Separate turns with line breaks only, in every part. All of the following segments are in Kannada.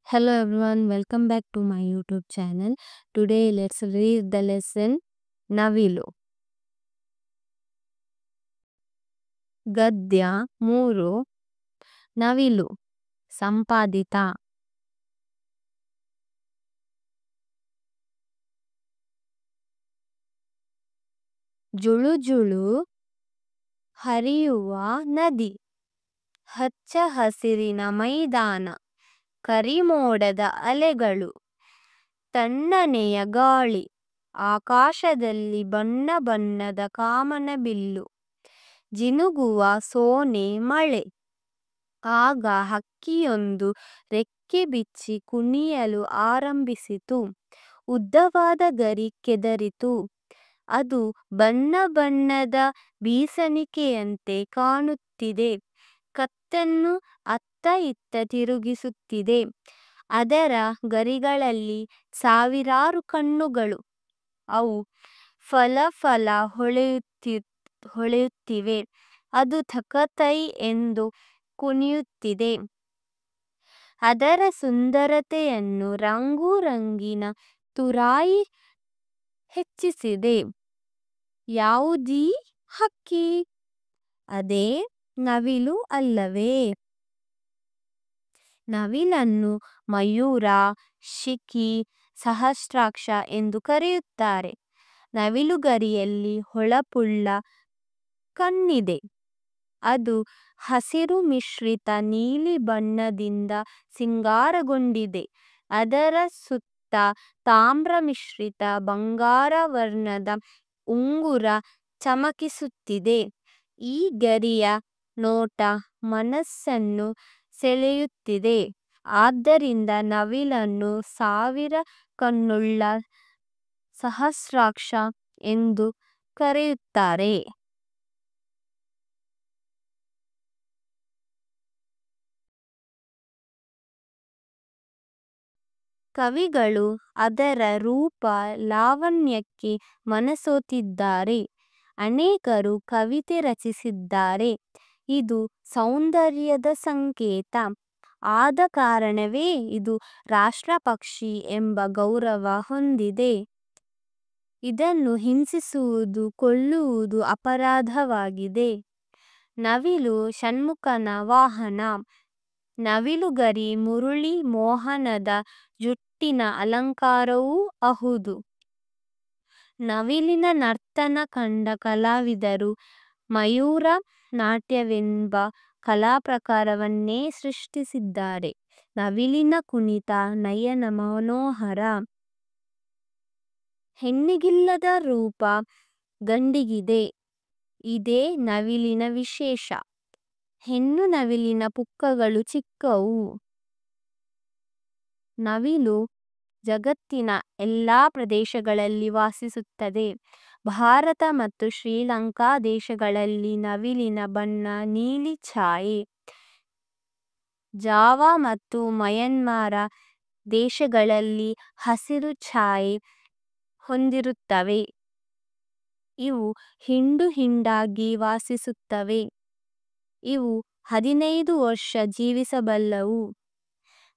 Hello everyone, welcome back to my YouTube channel. Today let's read the lesson Navilu. ಗದ್ಯ 3 ನವಿಲು ಸಂಪಾದಿತ ಜುಳು ಜುಳು ಹರಿಯುವ ನದಿ ಹಚ್ಚ ಹಸಿರಿನ ಮೈದಾನ ಕರಿಮೋಡದ ಅಲೆಗಳು ತಣ್ಣನೆಯ ಗಾಳಿ ಆಕಾಶದಲ್ಲಿ ಬಣ್ಣ ಬಣ್ಣದ ಕಾಮನಬಿಲ್ಲು ಜಿನುಗುವ ಸೋನೆ ಮಳೆ ಆಗ ಹಕ್ಕಿಯೊಂದು ರೆಕ್ಕೆ ಬಿಚ್ಚಿ ಕುಣಿಯಲು ಆರಂಭಿಸಿತು. ಉದ್ದವಾದ ಗರಿ ಕೆದರಿತು. ಅದು ಬಣ್ಣ ಬಣ್ಣದ ಬೀಸಣಿಕೆಯಂತೆ ಕಾಣುತ್ತಿದೆ. ಕತ್ತನ್ನು ಅತ್ತ ಇತ್ತ ತಿರುಗಿಸುತ್ತಿದೆ. ಅದರ ಗರಿಗಳಲ್ಲಿ ಸಾವಿರಾರು ಕಣ್ಣುಗಳು. ಅವು ಫಲ ಫಲ ಹೊಳೆಯುತ್ತಿವೆ. ಅದು ಥಕತೈ ಎಂದು ಕುಣಿಯುತ್ತಿದೆ. ಅದರ ಸುಂದರತೆಯನ್ನು ರಂಗುರಂಗಿನ ತುರಾಯಿ ಹೆಚ್ಚಿಸಿದೆ. ಯಾವುದೀ ಹಕ್ಕಿ? ಅದೇ ನವಿಲು ಅಲ್ಲವೇ? ನವಿಲನ್ನು ಮಯೂರ, ಶಿಖಿ, ಸಹಸ್ರಾಕ್ಷ ಎಂದು ಕರೆಯುತ್ತಾರೆ. ನವಿಲುಗರಿಯಲ್ಲಿ ಹೊಳಪುಳ್ಳ ಕಣ್ಣಿದೆ. ಅದು ಹಸಿರು ಮಿಶ್ರಿತ ನೀಲಿ ಬಣ್ಣದಿಂದ ಸಿಂಗಾರಗೊಂಡಿದೆ. ಅದರ ಸುತ್ತ ತಾಮ್ರ ಮಿಶ್ರಿತ ಬಂಗಾರ ವರ್ಣದ ಉಂಗುರ ಚಮಕಿಸುತ್ತಿದೆ. ಈ ಗರಿಯ ನೋಟ ಮನಸ್ಸನ್ನು ಸೆಳೆಯುತ್ತಿದೆ. ಆದ್ದರಿಂದ ನವಿಲನ್ನು ಸಾವಿರ ಕಣ್ಣುಳ್ಳ ಸಹಸ್ರಾಕ್ಷ ಎಂದು ಕರೆಯುತ್ತಾರೆ. ಕವಿಗಳು ಅದರ ರೂಪ ಲಾವಣ್ಯಕ್ಕೆ ಮನಸೋತಿದ್ದಾರೆ. ಅನೇಕರು ಕವಿತೆ ರಚಿಸಿದ್ದಾರೆ. ಇದು ಸೌಂದರ್ಯದ ಸಂಕೇತ. ಆದ ಕಾರಣವೇ ಇದು ರಾಷ್ಟ್ರಪಕ್ಷಿ ಎಂಬ ಗೌರವ ಹೊಂದಿದೆ. ಇದನ್ನು ಹಿಂಸಿಸುವುದು, ಕೊಲ್ಲುವುದು ಅಪರಾಧವಾಗಿದೆ. ನವಿಲು ಷಣ್ಮುಖನ ವಾಹನ. ನವಿಲುಗರಿ ಮುರಳಿ ಮೋಹನದ ಜುಟ್ಟಿನ ಅಲಂಕಾರವೂ ಅಹುದು. ನವಿಲಿನ ನರ್ತನ ಕಂಡ ಕಲಾವಿದರು ಮಯೂರ ನಾಟ್ಯವೆಂಬ ಕಲಾಪ್ರಕಾರವನ್ನೇ ಸೃಷ್ಟಿಸಿದ್ದಾರೆ. ನವಿಲಿನ ಕುಣಿತ ನಯನ ಮನೋಹರ. ಹೆಣ್ಣಿಗಿಲ್ಲದ ರೂಪ ಗಂಡಿಗಿದೆ. ಇದೇ ನವಿಲಿನ ವಿಶೇಷ. ಹೆಣ್ಣು ನವಿಲಿನ ಪುಕ್ಕಗಳು ಚಿಕ್ಕವು. ನವಿಲು ಜಗತ್ತಿನ ಎಲ್ಲಾ ಪ್ರದೇಶಗಳಲ್ಲಿ ವಾಸಿಸುತ್ತದೆ. ಭಾರತ ಮತ್ತು ಶ್ರೀಲಂಕಾ ದೇಶಗಳಲ್ಲಿ ನವಿಲಿನ ಬಣ್ಣ ನೀಲಿ ಛಾಯೆ. ಜಾವಾ ಮತ್ತು ಮಯನ್ಮಾರ ದೇಶಗಳಲ್ಲಿ ಹಸಿರು ಛಾಯೆ ಹೊಂದಿರುತ್ತವೆ. ಇವು ಹಿಂಡು ಹಿಂಡಾಗಿ ವಾಸಿಸುತ್ತವೆ. ಇವು 15 ವರ್ಷ ಜೀವಿಸಬಲ್ಲವು.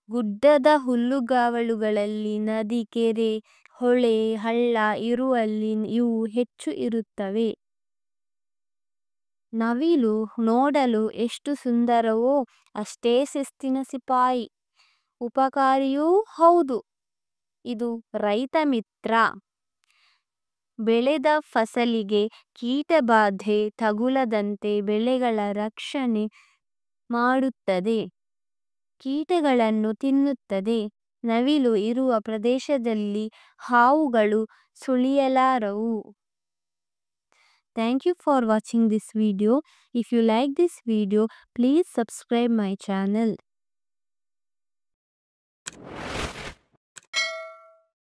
ಗುಡ್ಡದ ಹುಲ್ಲುಗಾವಲುಗಳಲ್ಲಿ, ನದಿ, ಕೆರೆ, ಹೊಳೆ, ಹಳ್ಳ ಇರುವಲ್ಲಿ ಇವು ಹೆಚ್ಚು ಇರುತ್ತವೆ. ನವಿಲು ನೋಡಲು ಎಷ್ಟು ಸುಂದರವೋ ಅಷ್ಟೇ ಶಿಸ್ತಿನ ಸಿಪಾಯಿ. ಉಪಕಾರಿಯೂ ಹೌದು. ಇದು ರೈತ ಮಿತ್ರ. ಬೆಳೆದ ಫಸಲಿಗೆ ಕೀಟಬಾಧೆ ತಗುಲದಂತೆ ಬೆಳೆಗಳ ರಕ್ಷಣೆ ಮಾಡುತ್ತದೆ. ಕೀಟಗಳನ್ನು ತಿನ್ನುತ್ತದೆ. ನವಿಲು ಇರುವ ಪ್ರದೇಶದಲ್ಲಿ ಹಾವುಗಳು ಸುಳಿಯಲಾರವು. Thank you for watching this video. If you like this video, please subscribe my channel.